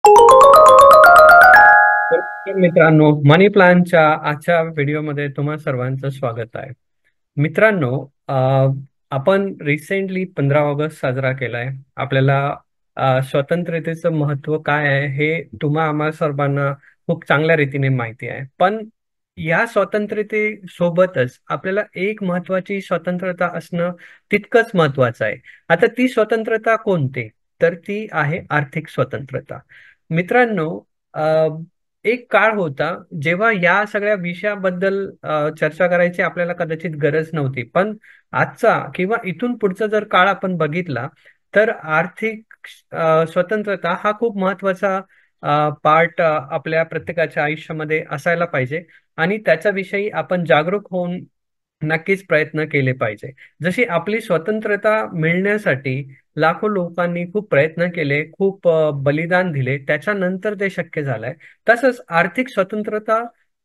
तर मित्रांनो, मनी प्लॅनच्या आजच्या व्हिडिओमध्ये तुम्हा सर्वांचं स्वागत आहे. मित्रांनो, आपण रिसेंटली 15 ऑगस्ट साजरा केलाय. आपल्याला स्वतंत्रतेचं महत्व काय आहे हे तुम्हा आम्हा सर्वांना खूप चांगल्या रीतीने माहिती आहे. पण या स्वतंत्रतेसोबतच आपल्याला एक महत्वाची स्वतंत्रता असणं तितकंच महत्वाचं आहे. आता ती स्वतंत्रता कोणती? तर ती आहे आर्थिक स्वतंत्रता. मित्रांनो, एक काळ होता जेव्हा या सगळ्या विषयाबद्दल चर्चा करायची आपल्याला कदाचित गरज नव्हती. पण आजचा किंवा इथून पुढचा जर काळ आपण बघितला, तर आर्थिक स्वतंत्रता हा खूप महत्वाचा पार्ट आपल्या प्रत्येकाच्या आयुष्यामध्ये असायला पाहिजे आणि त्याच्याविषयी आपण जागरूक होऊन नक्कीच प्रयत्न केले पाहिजे. जशी आपली स्वतंत्रता मिळण्यासाठी लाखो लोकांनी खूप प्रयत्न केले, खूप बलिदान दिले, त्याच्यानंतर ते शक्य झालंय. तसंच आर्थिक स्वतंत्रता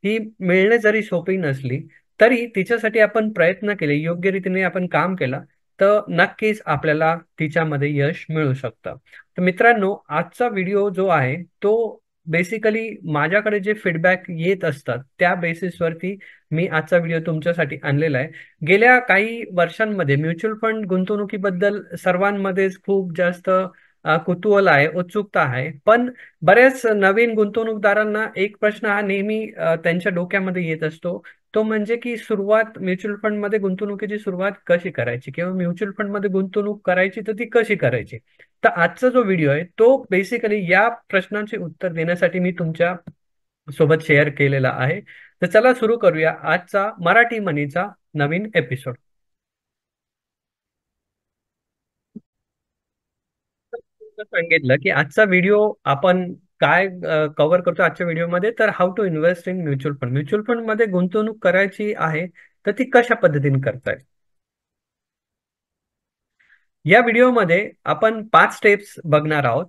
ही मिळणे जरी सोपी नसली, तरी तिच्यासाठी आपण प्रयत्न केले, योग्य रीतीने आपण काम केलं, तर नक्कीच आपल्याला तिच्यामध्ये यश मिळू शकतं. तर मित्रांनो, आजचा व्हिडिओ जो आहे, तो बेसिकली माझ्याकडे जे फीडबॅक येत असतात, त्या बेसिसवरती मी आजचा व्हिडिओ तुमच्यासाठी आणलेला आहे. गेल्या काही वर्षांमध्ये म्युच्युअल फंड गुंतवणुकीबद्दल सर्वांमध्येच खूप जास्त कुतूहल आहे, उत्सुकता आहे. पण बऱ्याच नवीन गुंतवणूकदारांना एक प्रश्न हा नेहमी त्यांच्या डोक्यामध्ये येत असतो. तो म्हणजे की म्युच्युअल फंडमध्ये गुंतवणुकीची सुरुवात कशी करायची किंवा म्युच्युअल फंडमध्ये गुंतवणूक करायची तर ती कशी करायची? तर आजचा जो व्हिडिओ आहे तो बेसिकली या प्रश्नांचे उत्तर देण्यासाठी मी तुमच्या सोबत शेअर केलेला आहे. तर चला सुरू करूया आजचा मराठी म्हणीचा नवीन एपिसोड. सांगितलं की आजचा व्हिडिओ आपण काय कव्हर करतो आजच्या व्हिडिओमध्ये, तर how to invest in mutual fund. Mutual fund मध्ये गुंतवणूक करायची आहे तर ती कशा पद्धतीने करताय. या व्हिडिओमध्ये आपण 5 स्टेप्स बघणार आहोत.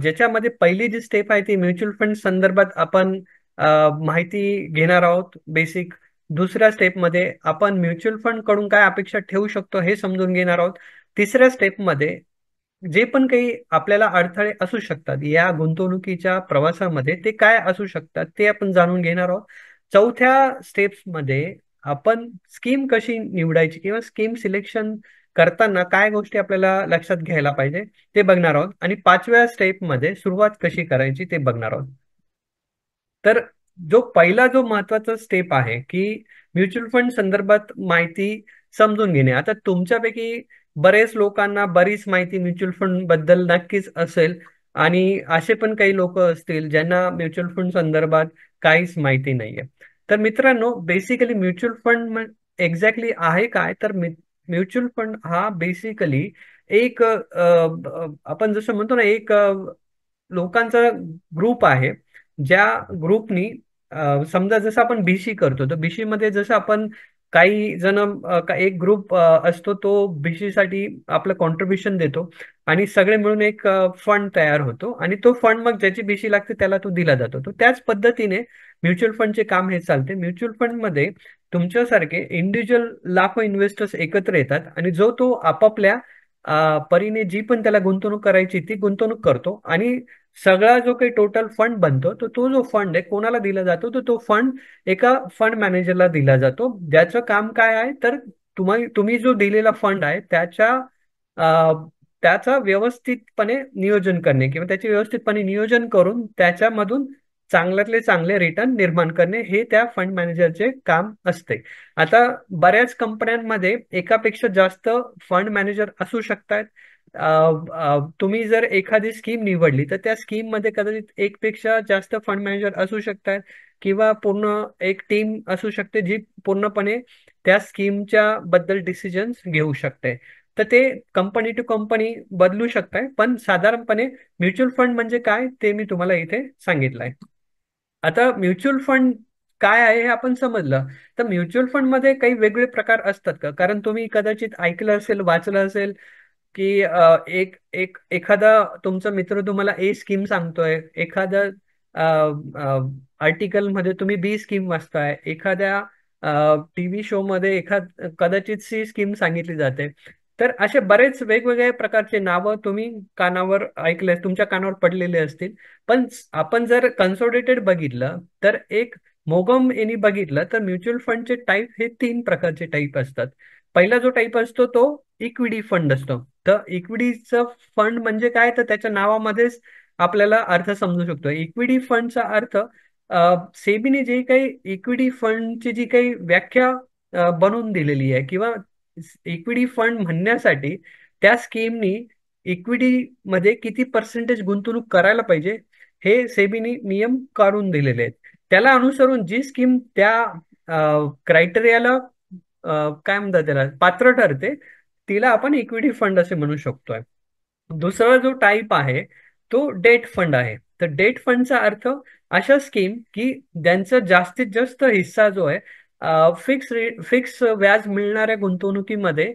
ज्याच्यामध्ये पहिली जी स्टेप आहे ती म्युच्युअल फंड संदर्भात आपण माहिती घेणार आहोत बेसिक. दुसऱ्या स्टेपमध्ये आपण म्युच्युअल फंड कडून काय अपेक्षा ठेवू शकतो हे समजून घेणार आहोत. तिसऱ्या स्टेपमध्ये जे पण काही आपल्याला अडथळे असू शकतात या गुंतवणुकीच्या प्रवासामध्ये, ते काय असू शकतात ते आपण जाणून घेणार आहोत. चौथ्या स्टेप्स मध्ये आपण स्कीम कशी निवडायची किंवा स्कीम सिलेक्शन करताना काय गोष्टी आपल्याला लक्षात घ्यायला पाहिजे ते बघणार आहोत. आणि पाचव्या स्टेप मध्ये सुरुवात कशी करायची ते बघणार आहोत. तर जो महत्वाचा स्टेप आहे की म्युच्युअल फंड संदर्भात माहिती समजून घेणे. आता तुमच्यापैकी बरेच लोकांना बरीच माहिती म्युच्युअल फंड बद्दल नक्कीच असेल आणि असे पण काही लोक असतील ज्यांना म्युच्युअल फंड संदर्भात काहीच माहिती नाहीये. तर मित्रांनो, बेसिकली म्युच्युअल फंड एक्झॅक्टली आहे काय, तर म्युच्युअल फंड हा बेसिकली एक आपण जसं म्हणतो ना, एक लोकांचा ग्रुप आहे. ज्या ग्रुपनी समजा जसं आपण बीसी करतो, तर बीसी मध्ये जसं आपण काही जण एक ग्रुप असतो, तो बीसी साठी आपलं कॉन्ट्रीब्युशन देतो आणि सगळे मिळून एक फंड तयार होतो आणि तो फंड मग ज्याची बीसी लागते त्याला तो दिला जातो. तो त्याच पद्धतीने म्युच्युअल फंडचे काम हे चालते. म्युच्युअल फंड मध्ये तुमच्यासारखे इंडिव्हिज्युअल लाखो इन्व्हेस्टर्स एकत्र येतात आणि जो तो आपापल्या परीने जी पण त्याला गुंतवणूक करायची ती गुंतवणूक करतो आणि सगळा जो काही टोटल फंड बनतो तो जो फंड आहे कोणाला दिला जातो, तर तो फंड एका फंड मॅनेजरला दिला जातो. ज्याचं काम काय आहे, तर तुम्ही जो दिलेला फंड आहे त्याचा व्यवस्थितपणे नियोजन करणे किंवा त्याचे व्यवस्थितपणे नियोजन करून त्याच्यामधून चांगल्यातले चांगले रिटर्न निर्माण करणे हे त्या फंड मॅनेजरचे काम असते. आता बऱ्याच कंपन्यांमध्ये एकापेक्षा जास्त फंड मॅनेजर असू शकतात. तुम्ही जर एखादी स्कीम निवडली तर त्या स्कीम मध्ये कदाचित एकपेक्षा जास्त फंड मॅनेजर असू शकतात किंवा पूर्ण एक टीम असू शकते जी पूर्णपणे त्या स्कीमच्या बद्दल डिसिजन्स घेऊ शकते. तर ते कंपनी टू कंपनी बदलू शकताय, पण साधारणपणे म्युच्युअल फंड म्हणजे काय ते मी तुम्हाला इथे सांगितलंय. आता म्युच्युअल फंड काय आहे हे आपण समजलं. तर म्युच्युअल फंड मध्ये काही वेगळे प्रकार असतात का? कारण तुम्ही कदाचित ऐकलं असेल, वाचलं असेल की एक एक एखादा तुमचा मित्र तुम्हाला ए स्कीम सांगतोय, एखाद्या आर्टिकल मध्ये तुम्ही बी स्कीम वाचताय, एखाद्या टीव्ही शो मध्ये कदाचित सी स्कीम सांगितली जाते. तर असे बरेच वेगवेगळ्या प्रकारचे नावं तुम्ही कानावर ऐकले, तुमच्या कानावर पडलेले असतील. पण आपण जर कन्सोलिडेटेड बघितलं तर एक मोगम यांनी बघितलं तर म्युच्युअल फंडचे टाईप हे 3 प्रकारचे टाईप असतात. पहिला जो टाईप असतो तो इक्विटी फंड असतो. तर इक्विटीचं फंड म्हणजे काय, तर त्याच्या नावामध्येच आपल्याला अर्थ समजू शकतो. इक्विटी फंडचा अर्थ सेबीने जे काही इक्विटी फंडची जी काही व्याख्या बनवून दिलेली आहे, किंवा इक्विटी फंड म्हणण्यासाठी त्या स्कीमनी इक्विटी मध्ये किती पर्सेंटेज गुंतवणूक करायला पाहिजे हे सेबीने नियम काढून दिलेले आहेत. त्याला अनुसरून जी स्कीम त्या क्रायटेरियाला काय म्हणतात त्याला पात्र ठरते, तिला आपण इक्विटी फंड असे म्हणू शकतोय. दुसरा जो टाईप आहे तो डेट फंड आहे. तर डेट फंडचा अर्थ अशा स्कीम की ज्यांचा जास्तीत जास्त हिस्सा जो आहे फिक्स व्याज मिळणाऱ्या गुंतवणुकीमध्ये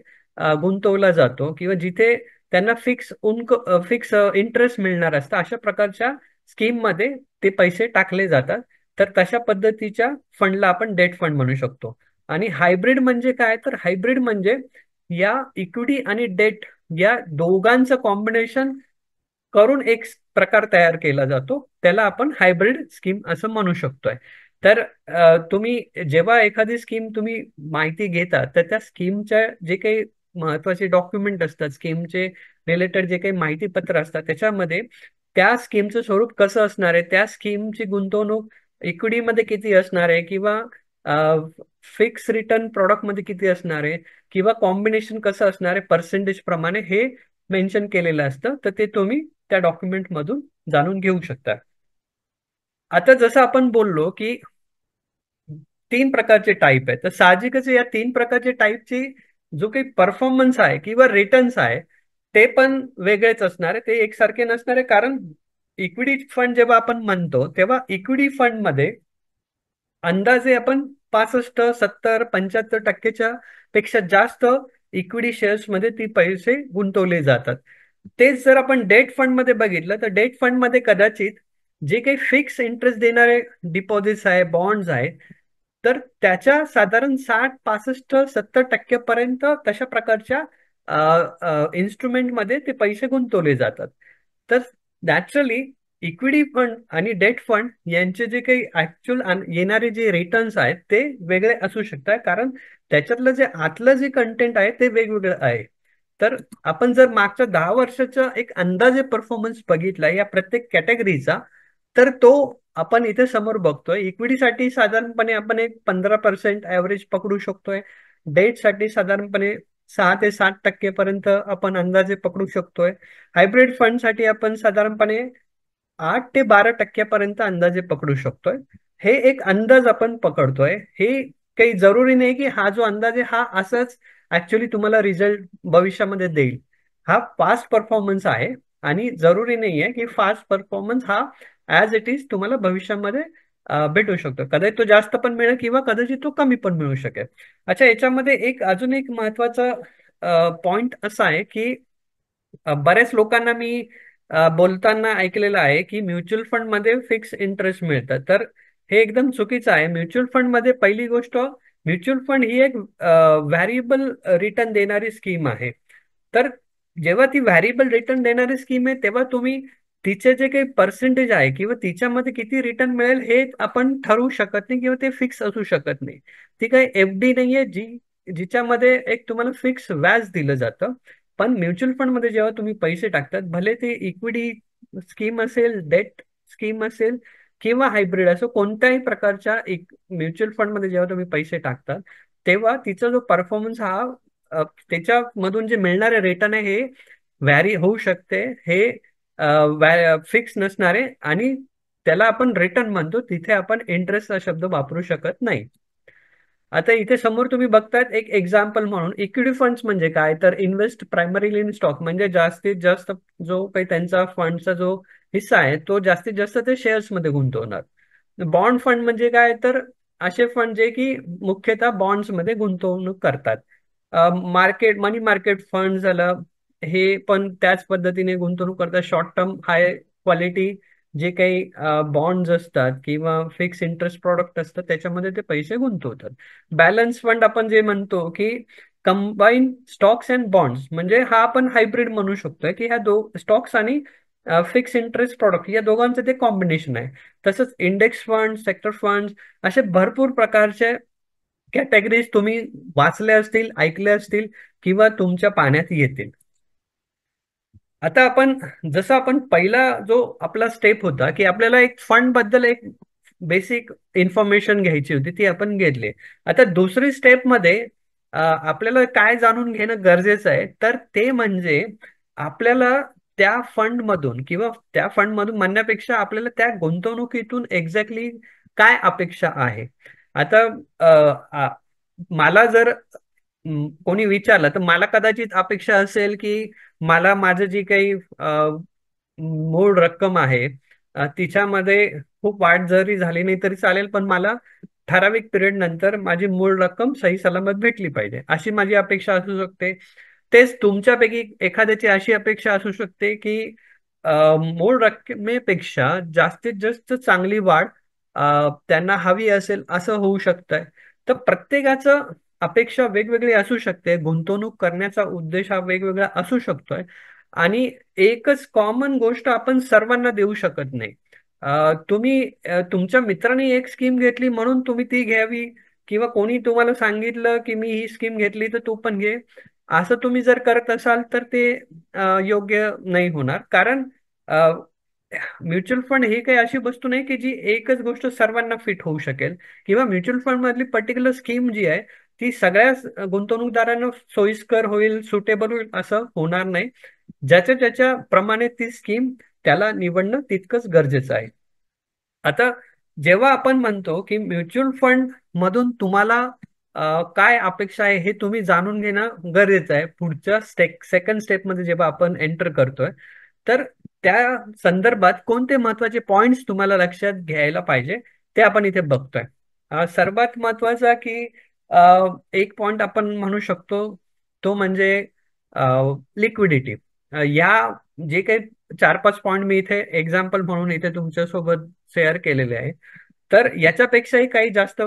गुंतवला जातो, किंवा जिथे त्यांना फिक्स इंटरेस्ट मिळणार असतं, अशा प्रकारच्या स्कीम मध्ये ते पैसे टाकले जातात. तर तशा पद्धतीच्या फंडला आपण डेट फंड म्हणू शकतो. आणि हायब्रिड म्हणजे काय, तर हायब्रिड म्हणजे या इक्विटी आणि डेट या दोघांचं कॉम्बिनेशन करून एक प्रकार तयार केला जातो, त्याला आपण हायब्रिड स्कीम असं म्हणू शकतोय. तर तुम्ही जेव्हा एखादी स्कीम तुम्ही माहिती घेता, तर त्या स्कीमच्या जे काही महत्वाचे डॉक्युमेंट असतात, स्कीमचे रिलेटेड जे काही माहिती पत्र असतात, त्याच्यामध्ये त्या स्कीमचं स्वरूप कसं असणार आहे, त्या स्कीमची गुंतवणूक इक्विटीमध्ये किती असणार आहे, किंवा फिक्स रिटर्न प्रॉडक्टमध्ये किती असणार आहे, किंवा कॉम्बिनेशन कसं असणार आहे पर्सेंटेज प्रमाणे, हे मेन्शन केलेलं असतं. तर ते तुम्ही त्या डॉक्युमेंट मधून जाणून घेऊ शकता. आता जसं आपण बोललो की 3 प्रकारचे टाईप आहेत, तर साहजिकच या 3 प्रकारचे टाईपची जो काही परफॉर्मन्स आहे किंवा रिटर्न्स आहे ते पण वेगळेच असणार आहे, ते एकसारखे नसणार आहे. कारण इक्विटी फंड जेव्हा आपण म्हणतो तेव्हा इक्विटी फंड मध्ये अंदाजे आपण 65, 70, 75% पेक्षा जास्त इक्विटी शेअर्स मध्ये ती पैसे गुंतवले जातात. तेच जर आपण डेट फंड मध्ये बघितलं तर डेट फंड मध्ये कदाचित जे काही फिक्स इंटरेस्ट देणारे डिपॉझिट्स आहे, बॉन्ड्स आहे, तर त्याच्या साधारण 60, 65, 70% तशा प्रकारच्या इन्स्ट्रुमेंट मध्ये ते पैसे गुंतवले जातात. तर नॅचरली इक्विटी फंड आणि डेट फंड यांचे जे काही ऍक्च्युअल येणारे जे रिटर्न्स आहेत ते वेगळे असू शकतात, कारण त्याच्यातलं जे आतलं जे कंटेंट आहे ते वेगवेगळं आहे. तर आपण जर मागच्या 10 वर्षाचा एक अंदाजे परफॉर्मन्स बघितला या प्रत्येक कॅटेगरीचा, तर तो आपण इथे समोर बघतोय. इक्विटीसाठी साधारणपणे आपण एक 15% ऍव्हरेज पकडू शकतोय. डेटसाठी साधारणपणे 6 ते 7% पर्यंत आपण अंदाजे पकडू शकतोय. हायब्रिड फंडसाठी आपण साधारणपणे 8 ते 12% अंदाजे पकडू शकतोय. हे एक अंदाज आपण पकडतोय. हे काही जरुरी नाही की हा जो अंदाज आहे हा असंच ऍक्च्युली तुम्हाला रिझल्ट भविष्यामध्ये देईल. हा फास्ट परफॉर्मन्स आहे, आणि जरुरी नाही आहे की फास्ट परफॉर्मन्स हा ऍज इट इज तुम्हाला भविष्यामध्ये भेटू शकतो. कदाचित तो जास्त पण मिळेल किंवा कदाचित तो कमी पण मिळू शकेल. अच्छा, याच्यामध्ये अजून एक महत्वाचा पॉइंट असा आहे की बऱ्याच लोकांना मी बोलताना ऐकलेलं आहे की म्युच्युअल फंड मध्ये फिक्स इंटरेस्ट मिळतं. तर हे एकदम चुकीचं आहे. म्युच्युअल फंड मध्ये पहिली गोष्ट, म्युच्युअल फंड ही एक व्हॅरिएबल रिटर्न देणारी स्कीम आहे. तर जेव्हा ती व्हॅरिएबल रिटर्न देणारी स्कीम आहे तेव्हा तुम्ही तिचे जे काही पर्सेंटेज आहे किंवा तिच्यामध्ये किती रिटर्न मिळेल हे आपण ठरवू शकत नाही, किंवा ते फिक्स असू शकत नाही. ती काही एफडी नाहीये जिच्यामध्ये एक तुम्हाला फिक्स व्याज दिलं जातं. पण म्युच्युअल फंड मध्ये जेव्हा तुम्ही पैसे टाकतात, भले ते इक्विटी स्कीम असेल, डेट स्कीम असेल, किंवा हायब्रिड असो, कोणत्याही प्रकारच्या एक म्युच्युअल फंड मध्ये जेव्हा तुम्ही पैसे टाकतात तेव्हा तिचा जो परफॉर्मन्स हा त्याच्यामधून जे मिळणारे रिटर्न आहे हे व्हॅरी होऊ शकते. हे फिक्स नसणारे, आणि त्याला आपण रिटर्न म्हणतो, तिथे आपण इंटरेस्ट हा शब्द वापरू शकत नाही. आता इथे समोर तुम्ही बघतायत एक एक्झाम्पल म्हणून इक्विटी फंड्स म्हणजे काय, तर इन्व्हेस्ट प्रायमरीली इन स्टॉक, म्हणजे जास्तीत जास्त जो काही त्यांचा फंडचा जो हिस्सा आहे तो जास्तीत जास्त ते शेअर्स मध्ये गुंतवणार. बॉन्ड फंड म्हणजे काय, तर असे फंड जे की मुख्यतः बॉन्ड्स मध्ये गुंतवणूक करतात. मनी मार्केट फंड झालं, हे पण त्याच पद्धतीने गुंतवणूक करतात. शॉर्ट टर्म हाय क्वालिटी जे काही बॉन्ड्स असतात किंवा फिक्स इंटरेस्ट प्रॉडक्ट असतात त्याच्यामध्ये ते पैसे गुंतवतात. बॅलन्स फंड आपण जे म्हणतो की कंबाईन स्टॉक्स अँड बॉन्ड्स, म्हणजे हा आपण हायब्रिड म्हणू शकतोय की ह्या स्टॉक्स आणि फिक्स इंटरेस्ट प्रॉडक्ट या दोघांचं ते कॉम्बिनेशन आहे. तसंच इंडेक्स फंड, सेक्टर फंड, असे भरपूर प्रकारचे कॅटेगरीज तुम्ही वाचल्या असतील, ऐकल्या असतील किंवा तुमच्या पाण्यात येतील. आता आपण, जसं आपण पहिला जो आपला स्टेप होता की आपल्याला एक फंड बद्दल एक बेसिक इन्फॉर्मेशन घ्यायची होती, ती आपण घेतली. आता दुसरी स्टेप मध्ये आपल्याला काय जाणून घेणं गरजेचं आहे, तर ते म्हणजे आपल्याला त्या फंड मधून किंवा त्या फंड मधून म्हणण्यापेक्षा आपल्याला त्या गुंतवणुकीतून एक्झॅक्टली काय अपेक्षा आहे. आता मला जर कोणी विचारलं तर मला कदाचित अपेक्षा असेल की मला माझं जी काही मूळ रक्कम आहे तिच्यामध्ये खूप वाढ जरी झाली नाही तरी चालेल, पण मला ठराविक पिरियड नंतर माझी मूळ रक्कम सही सलामत भेटली पाहिजे, अशी माझी अपेक्षा असू शकते. तेच तुमच्यापैकी एखाद्याची अशी अपेक्षा असू शकते की मूळ रकमेपेक्षा जास्तीत जास्त चांगली वाढ त्यांना हवी असेल, असं होऊ शकतंय. तर प्रत्येकाचं अपेक्षा वेगवेगळी असू शकते, गुंतवणूक करण्याचा उद्देश हा वेगवेगळा असू शकतोय, आणि एकच कॉमन गोष्ट आपण सर्वांना देऊ शकत नाही. तुम्ही तुमच्या मित्राने एक स्कीम घेतली म्हणून तुम्ही ती घ्यावी, किंवा कोणी तुम्हाला सांगितलं की मी ही स्कीम घेतली तर तू पण घे, असं तुम्ही जर करत असाल तर ते योग्य नाही होणार. कारण म्युच्युअल फंड ही काही अशी वस्तू नाही की जी एकच गोष्ट सर्वांना फिट होऊ शकेल, किंवा म्युच्युअल फंड मधली पर्टिक्युलर स्कीम जी आहे ती सगळ्याच गुंतवणूकदारांना सोयीस्कर होईल, सुटेबल होईल असं होणार नाही. ज्याच्या ज्याच्या प्रमाणे ती स्कीम त्याला निवडणं तितकंच गरजेचं आहे. आता जेव्हा आपण म्हणतो की म्युच्युअल फंड मधून तुम्हाला काय अपेक्षा आहे हे तुम्ही जाणून घेणं गरजेचं आहे, पुढच्या सेकंड स्टेपमध्ये जेव्हा आपण एंटर करतोय, तर त्या संदर्भात कोणते महत्वाचे पॉइंट्स तुम्हाला लक्षात घ्यायला पाहिजे ते आपण इथे बघतोय. सर्वात महत्वाचा की एक पॉइंट आपण म्हणू शकतो तो म्हणजे लिक्विडिटी. या जे काही 4-5 पॉइंट मी इथे एक्झाम्पल म्हणून इथे तुमच्या सोबत शेअर केलेले आहे, तर याच्यापेक्षाही काही जास्त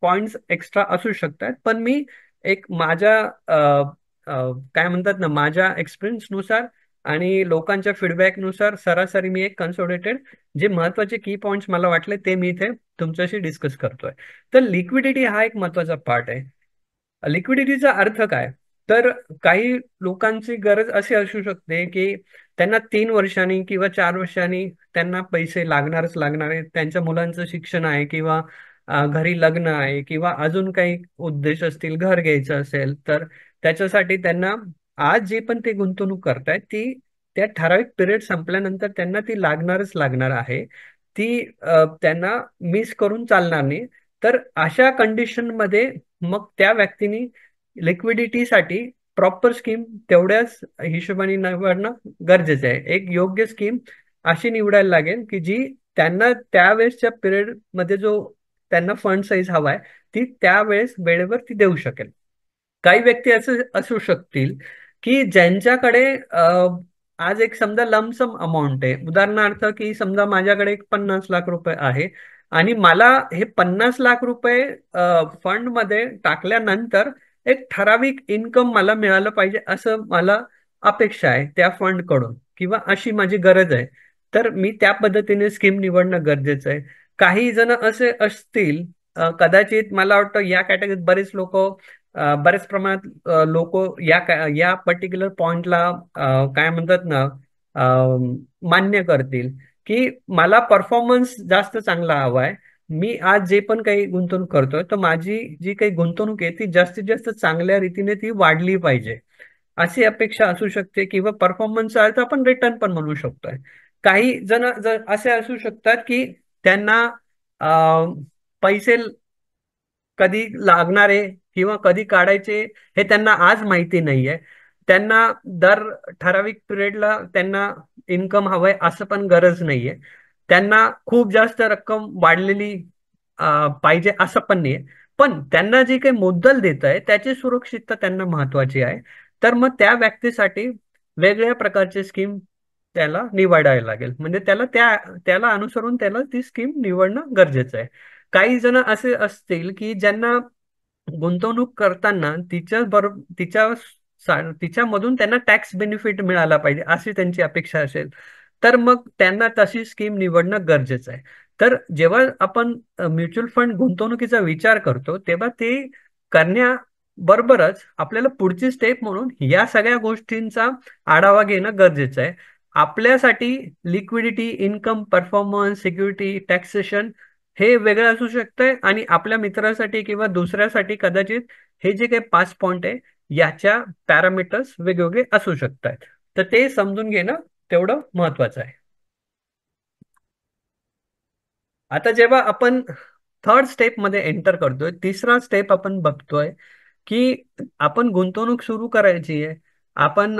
पॉइंट्स एक्स्ट्रा असू शकतात, पण मी एक माझ्या काय म्हणतात ना, माझ्या एक्सपिरियन्स नुसार आणि लोकांच्या फीडबॅकनुसार सरासरी मी एक कन्सोलिडेटेड जे महत्वाचे की पॉइंट्स मला वाटले ते मी इथे तुमच्याशी डिस्कस करतोय. तर लिक्विडिटी हा एक महत्वाचा पार्ट आहे. लिक्विडिटीचा अर्थ काय, तर काही लोकांची गरज अशी असू शकते की त्यांना 3 वर्षांनी किंवा 4 वर्षांनी त्यांना पैसे लागणारच लागणार आहे. त्यांच्या मुलांचं शिक्षण आहे, किंवा घरी लग्न आहे, किंवा अजून काही उद्देश असतील, घर घ्यायचं असेल, तर त्याच्यासाठी त्यांना आज जे पण ते गुंतवणूक करतायत ती त्या ठराविक पिरियड संपल्यानंतर त्यांना ती लागणारच लागणार आहे. ती त्यांना मिस करून चालणार नाही. तर अशा कंडिशन मध्ये मग त्या व्यक्तीने लिक्विडिटीसाठी प्रॉपर स्कीम तेवढ्याच हिशोबाने निवडणं गरजेचं आहे. एक योग्य स्कीम अशी निवडायला लागेल की जी त्यांना त्यावेळेसच्या पिरियड मध्ये जो त्यांना फंड साईज हवाय ती त्यावेळेस वेळेवर ती देऊ शकेल. काही व्यक्ती असे असू शकतील की ज्यांच्याकडे आज एक समजा लमसम अमाऊंट आहे, उदाहरणार्थ की समजा माझ्याकडे एक 50 लाख रुपये आहे आणि मला हे 50 लाख रुपये फंड मध्ये टाकल्यानंतर एक ठराविक इन्कम मला मिळालं पाहिजे असं मला अपेक्षा आहे त्या फंड कडून, किंवा अशी माझी गरज आहे. तर मी त्या पद्धतीने स्कीम निवडणं गरजेचं आहे. काही जण असे असतील, कदाचित मला वाटतं या कॅटेगरीत बरेच लोक, बऱ्याच प्रमाणात लोक या पर्टिक्युलर पॉइंटला काय म्हणतात ना, मान्य करतील की मला परफॉर्मन्स जास्त चांगला हवाय. मी आज जे पण काही गुंतवणूक करतोय तर माझी जी काही गुंतवणूक आहे ती जास्तीत जास्त चांगल्या रीतीने ती वाढली पाहिजे, अशी अपेक्षा असू शकते. किंवा परफॉर्मन्सचा अर्थ आपण रिटर्न पण म्हणू शकतोय. काही जण जर असे असू शकतात की त्यांना पैसे कधी लागणारे किंवा कधी काढायचे हे त्यांना आज माहिती नाहीये. त्यांना दर ठराविक पिरियडला त्यांना इन्कम हवंय असं पण गरज नाहीये. त्यांना खूप जास्त रक्कम वाढलेली पाहिजे असं पण नाहीये. पण त्यांना जी काही मुद्दल देत आहे त्याची सुरक्षितता त्यांना महत्वाची आहे. तर मग त्या व्यक्तीसाठी वेगळ्या प्रकारची स्कीम त्याला निवडायला लागेल, म्हणजे त्याला अनुसरून त्याला ती स्कीम निवडणं गरजेचं आहे. काही जण असे असतील की ज्यांना गुंतवणूक करताना तिच्यामधून त्यांना टॅक्स बेनिफिट मिळाला पाहिजे अशी त्यांची अपेक्षा असेल, तर मग त्यांना तशी स्कीम निवडणं गरजेचं आहे. तर जेव्हा आपण म्युच्युअल फंड गुंतवणुकीचा विचार करतो, तेव्हा ते करण्याबरोबरच आपल्याला पुढची स्टेप म्हणून या सगळ्या गोष्टींचा आढावा घेणं गरजेचं आहे. आपल्यासाठी liquidity, income, performance, security, taxation हे वेगळं असू शकतंय, आणि आपल्या मित्रासाठी किंवा दुसऱ्यासाठी कदाचित हे जे काही 5 पॉइंट आहे याच्या पॅरामीटर्स वेगवेगळे असू शकतात. तर ते समजून घेणं तेवढं महत्वाचं आहे. आता जेव्हा आपण थर्ड स्टेप मध्ये एंटर करतोय, तिसरा स्टेप आपण बघतोय की आपण गुंतवणूक सुरू करायची आहे. आपण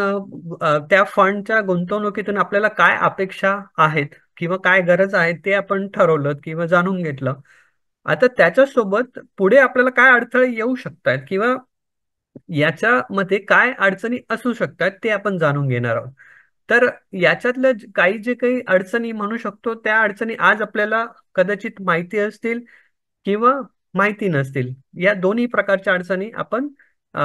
त्या फंडच्या गुंतवणुकीतून आपल्याला काय अपेक्षा आहेत किंवा काय गरज आहे ते आपण ठरवलं किंवा जाणून घेतलं. आता त्याच्यासोबत पुढे आपल्याला काय अडथळे येऊ शकतात किंवा याच्यामध्ये काय अडचणी असू शकतात ते आपण जाणून घेणार आहोत. तर याच्यातल्या काही जे काही अडचणी म्हणू शकतो, त्या अडचणी आज आपल्याला कदाचित माहिती असतील किंवा माहिती नसतील. या दोन्ही प्रकारच्या अडचणी आपण अ,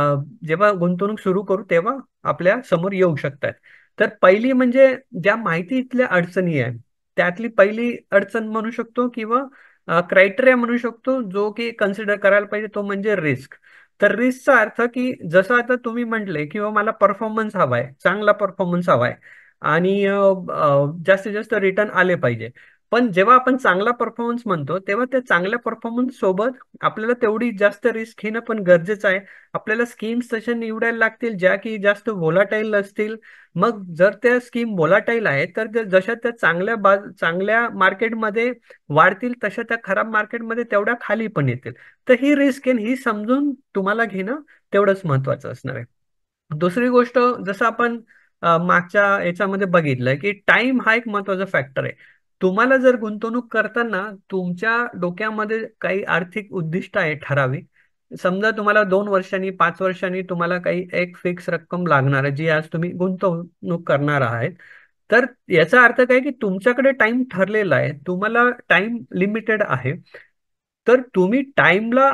जेव्हा गुंतवणूक सुरू करू तेव्हा आपल्या समोर येऊ शकतात. तर पहिली म्हणजे ज्या माहितीतल्या अडचणी आहेत, त्यातली पहिली अडचण म्हणू शकतो किंवा क्रायटेरिया म्हणू शकतो जो की कन्सिडर करायला पाहिजे, तो म्हणजे रिस्क. तर रिस्कचा अर्थ की जसं आता तुम्ही म्हटले किंवा मला परफॉर्मन्स हवाय, चांगला परफॉर्मन्स हवाय, आणि जास्तीत जास्त रिटर्न आले पाहिजे. पण जेव्हा आपण चांगला परफॉर्मन्स म्हणतो, तेव्हा त्या चांगल्या परफॉर्मन्स सोबत आपल्याला तेवढी जास्त रिस्क घेणं पण गरजेचं आहे. आपल्याला स्कीम्स तशा निवडायला लागतील ज्या की जास्त व्होलाटाईल असतील. मग जर त्या स्कीम व्होलाटाईल आहेत, तर जशा त्या चांगल्या मार्केटमध्ये वाढतील, तशा त्या खराब मार्केटमध्ये तेवढ्या खाली पण येतील. तर ही रिस्क आहे, ही समजून तुम्हाला घेणं तेवढंच महत्वाचं असणार आहे. दुसरी गोष्ट, जसं आपण मागच्या याच्यामध्ये बघितलंय की टाइम हा एक महत्वाचा फॅक्टर आहे. तुम्हाला जर गुंतवणूक करताना तुमच्या डोक्यामध्ये काही आर्थिक उद्दिष्ट आहे ठराविक. समजा तुम्हाला 2 वर्षांनी, 5 वर्षांनी तुम्हाला काही एक फिक्स रक्कम लागणार आहे जी आज तुम्ही गुंतवणूक करणार आहात. तर याचा अर्थ काय की तुमच्याकडे टाइम ठरलेला आहे, तुम्हाला टाइम लिमिटेड आहे. तर तुम्ही टाइमला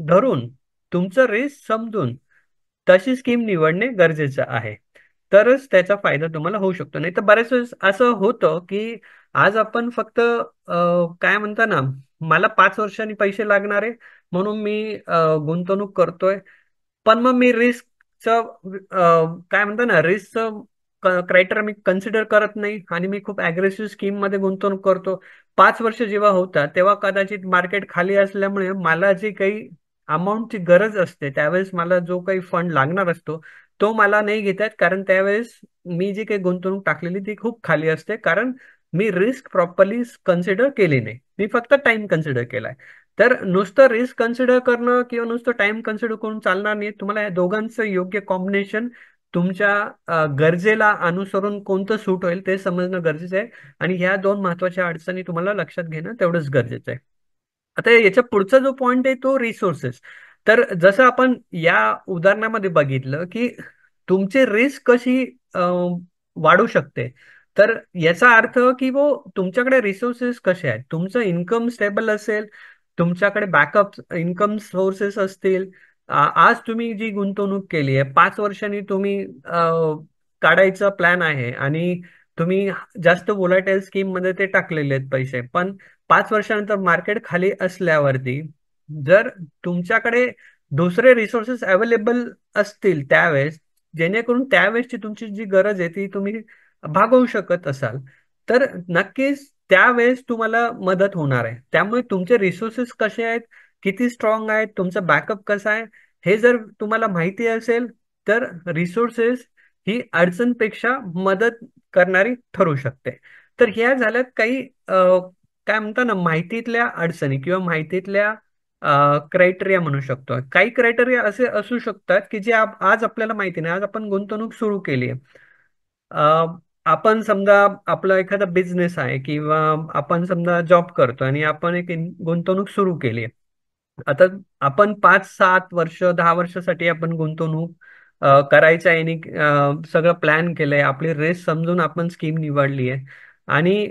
धरून, तुमचं रेस समजून तशी स्कीम निवडणे गरजेचं आहे. तरच त्याचा फायदा तुम्हाला होऊ शकतो. नाही तर बऱ्याच वेळेस असं होतं की आज आपण फक्त काय म्हणता ना, मला 5 वर्षांनी पैसे लागणार आहे म्हणून मी गुंतवणूक करतोय. पण मग मी रिस्कचं काय म्हणता ना, रिस्कचं क्रायटेरिया मी कन्सिडर करत नाही आणि मी खूप अग्रेसिव्ह स्कीम मध्ये गुंतवणूक करतो. 5 वर्ष जेव्हा होतात तेव्हा कदाचित मार्केट खाली असल्यामुळे मला जी काही अमाऊंटची गरज असते, त्यावेळेस मला जो काही फंड लागणार असतो तो मला नाही घेता येत, कारण त्यावेळेस मी जी काही गुंतवणूक टाकलेली ती खूप खाली असते, कारण मी रिस्क प्रॉपरली कन्सिडर केली नाही, मी फक्त टाइम कन्सिडर केलाय. तर नुसतं रिस्क कन्सिडर करणं किंवा नुसतं टाइम कन्सिडर करून चालणार नाही. तुम्हाला या दोघांचं योग्य कॉम्बिनेशन, तुमच्या गरजेला अनुसरून कोणतं सूट होईल ते समजणं गरजेचं आहे. आणि ह्या दोन महत्वाच्या अडचणी तुम्हाला लक्षात घेणं तेवढंच गरजेचं आहे. आता याच्या पुढचा जो पॉइंट आहे तो रिसोर्सेस. तर जसं आपण या उदाहरणामध्ये बघितलं की तुमची रिस्क कशी वाढू शकते, तर याचा अर्थ की वो तुमच्याकडे रिसोर्सेस कसे आहेत, तुमचं इन्कम स्टेबल असेल, तुमच्याकडे बॅकअप इन्कम सोर्सेस असतील. आज तुम्ही जी गुंतवणूक केली आहे, 5 वर्षांनी तुम्ही काढायचा प्लॅन आहे आणि तुम्ही जास्त वोलाटाईल स्कीम मध्ये ते टाकलेले आहेत पैसे, पण 5 वर्षानंतर मार्केट खाली असल्यावरती जर तुमच्याकडे दुसरे रिसोर्सेस अवेलेबल असतील त्यावेळेस, जेणेकरून त्यावेळेसची तुमची जी गरज आहे ती तुम्ही भागवू शकत असाल, तर नक्कीच त्यावेळेस तुम्हाला मदत होणार आहे. त्यामुळे तुमचे रिसोर्सेस कसे आहेत, किती स्ट्रॉंग आहेत, तुमचा बॅकअप कसा आहे, हे जर तुम्हाला माहिती असेल तर रिसोर्सेस ही अडचणपेक्षा मदत करणारी ठरू शकते. तर ह्या झाल्यात काही काय म्हणता ना, माहितीतल्या अडचणी किंवा माहितीतल्या क्रायटेरिया म्हणू शकतो. काही क्रायटेरिया असे असू शकतात की जे आज आपल्याला माहिती नाही. आज आपण गुंतवणूक सुरू केली आहे. आपण समजा आपला एखादा बिझनेस आहे किंवा आपण समजा जॉब करतो आणि आपण एक गुंतवणूक सुरू केली आहे. आता आपण 5, 7 वर्ष, 10 वर्षासाठी आपण गुंतवणूक करायचं आहे आणि सगळं प्लॅन केलंय, आपली रेस समजून आपण स्कीम निवडली आहे. आणि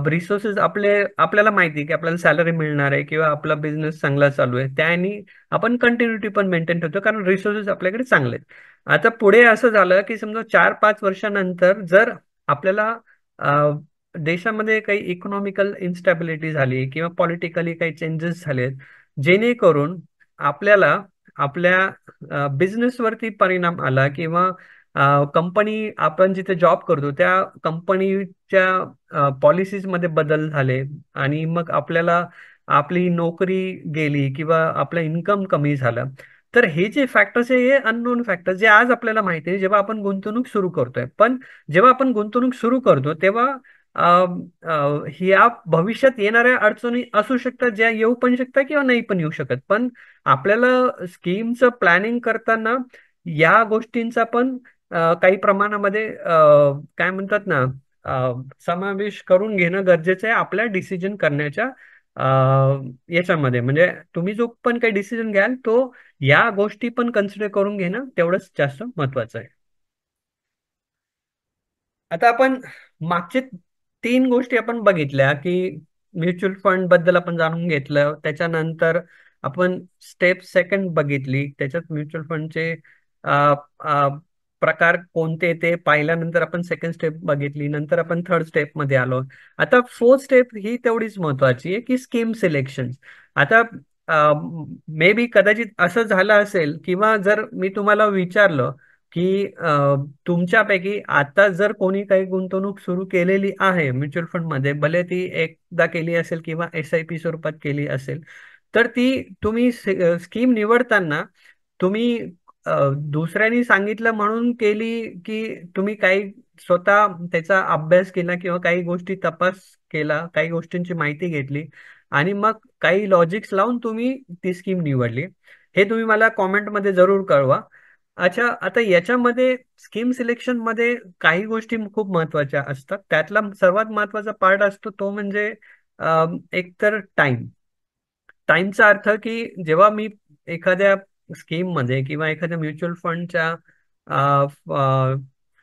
रिसोर्सेस आपल्याला माहिती आहे की आपल्याला सॅलरी मिळणार आहे किंवा आपला बिझनेस चांगला चालू आहे, त्याने आपण कंटिन्युटी पण मेंटेन ठेवतो कारण रिसोर्सेस आपल्याकडे चांगले आहेत. आता पुढे असं झालं की समजा 4-5 वर्षानंतर जर आपल्याला देशामध्ये काही इकॉनॉमिकल इन्स्टॅबिलिटी झाली किंवा पॉलिटिकली काही चेंजेस झालेत, जेणेकरून आपल्याला आपल्या बिझनेसवरती परिणाम आला किंवा कंपनी आपण जिथे जॉब करतो त्या कंपनीच्या पॉलिसीज मध्ये बदल झाले आणि मग आपल्याला आपली नोकरी गेली किंवा आपलं इन्कम कमी झालं, तर हे जे फॅक्टर्स आहे हे अननोन फॅक्टर्स जे आज आपल्याला माहिती आहे जेव्हा आपण गुंतवणूक सुरू करतोय. पण जेव्हा आपण गुंतवणूक सुरू करतो तेव्हा ह्या भविष्यात येणाऱ्या अडचणी असू शकतात, ज्या येऊ पण शकतात किंवा नाही पण येऊ शकत. पण आपल्याला स्कीमचं प्लॅनिंग करताना या गोष्टींचा पण काही प्रमाणामध्ये काय म्हणतात ना समावेश करून घेणं गरजेचं आहे आपल्या डिसिजन करण्याच्या याच्यामध्ये. म्हणजे तुम्ही जो पण काही डिसिजन घ्याल तो या गोष्टी पण कन्सिडर करून घेणं तेवढंच जास्त महत्वाचं आहे. आता आपण मागचे 3 गोष्टी आपण बघितल्या की म्युच्युअल फंड बद्दल आपण जाणून घेतलं, त्याच्यानंतर आपण स्टेप सेकंड बघितली, त्याच्यात म्युच्युअल फंडचे प्रकार कोणते ते पाहिल्यानंतर आपण सेकंड स्टेप बघितली, नंतर आपण थर्ड स्टेप मध्ये आलो. आता फोर्थ स्टेप ही तेवढीच महत्वाची आहे की स्कीम सिलेक्शन. आता मे बी कदाचित असं झालं असेल किंवा जर मी तुम्हाला विचारलं की तुमच्यापैकी आता जर कोणी काही गुंतवणूक सुरू केलेली आहे म्युच्युअल फंड मध्ये, भले ती एकदा केली असेल किंवा SIP स्वरूपात केली असेल, तर ती तुम्ही स्कीम निवडताना तुम्ही दुसऱ्यांनी सांगितलं म्हणून केली की तुम्ही काही स्वतः त्याचा अभ्यास केला किंवा काही गोष्टी तपास केला, काही गोष्टींची माहिती घेतली आणि मग काही लॉजिक्स लावून तुम्ही ती स्कीम निवडली, हे तुम्ही मला कॉमेंटमध्ये जरूर कळवा. अच्छा, आता याच्यामध्ये स्कीम सिलेक्शन मध्ये काही गोष्टी खूप महत्वाच्या असतात. त्यातला सर्वात महत्वाचा पार्ट असतो तो म्हणजे एक तर टाइमचा अर्थ की जेव्हा मी एखाद्या स्कीम मध्ये किंवा एखाद्या म्युच्युअल फंडच्या